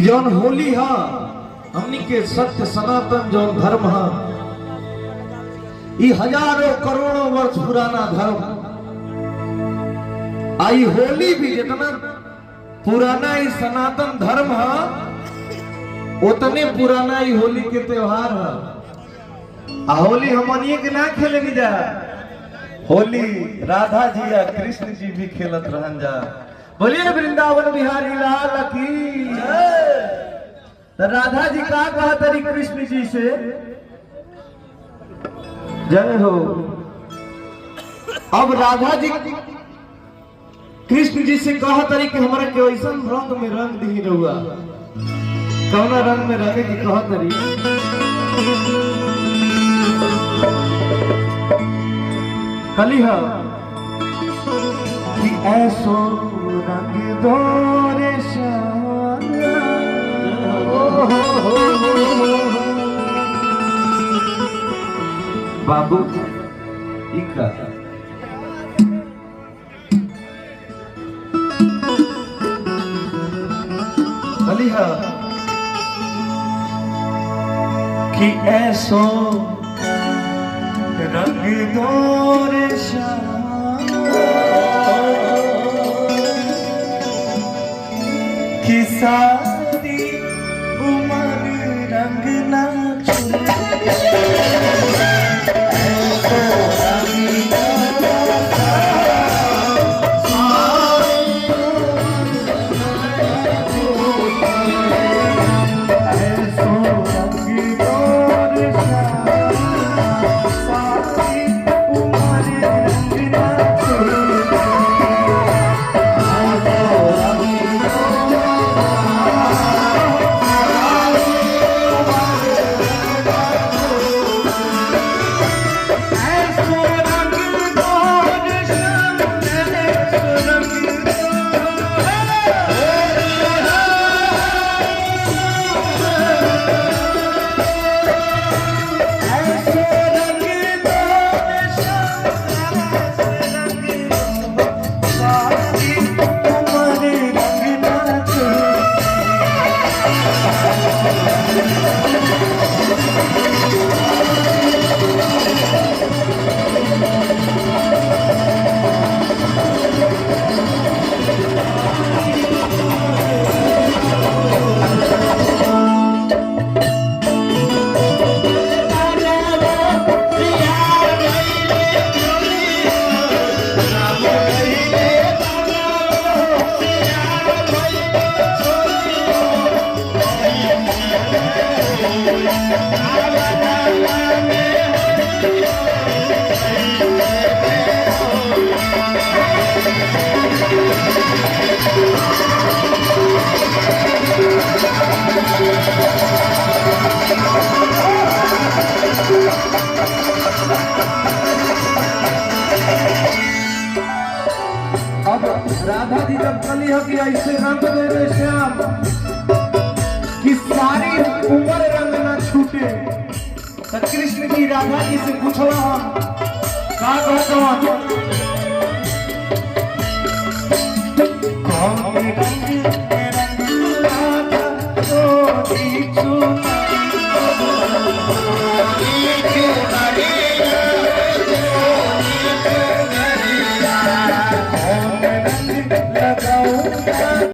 जौन होली हा हमनी के सत्य सनातन जौन धर्म हा हजारों करोड़ों वर्ष पुराना धर्म। आई होली भी जितना पुराना ही सनातन धर्म है उतने पुराना ही होली के त्योहार है। होली हमनिए के ना खेले नहीं जा, होली राधा जी या कृष्ण जी भी खेलत रहन जा। बोलिए वृंदावन बिहारी लाल की जय। राधा जी का कहा तरी कृष्ण जी से जय हो। अब राधा जी कृष्ण जी से कहा तरी कि हमारा के वैसा रंग में रंग दी रहुआ, कौना रंग में रंगे की कहा तरी। कली है कि ऐसो रंग दो रे बाबू इका है कि ऐसो रंग दो रे कि सारी उम्र रंग ना राधा जी जब कली हो कि ऐसे रंग दे रे श्याम कि सारी उम्र रंग ना छूटे, तो कृष्ण जी राधा जी से पूछला हम का कहत कौन रंग राधा तो दी चुना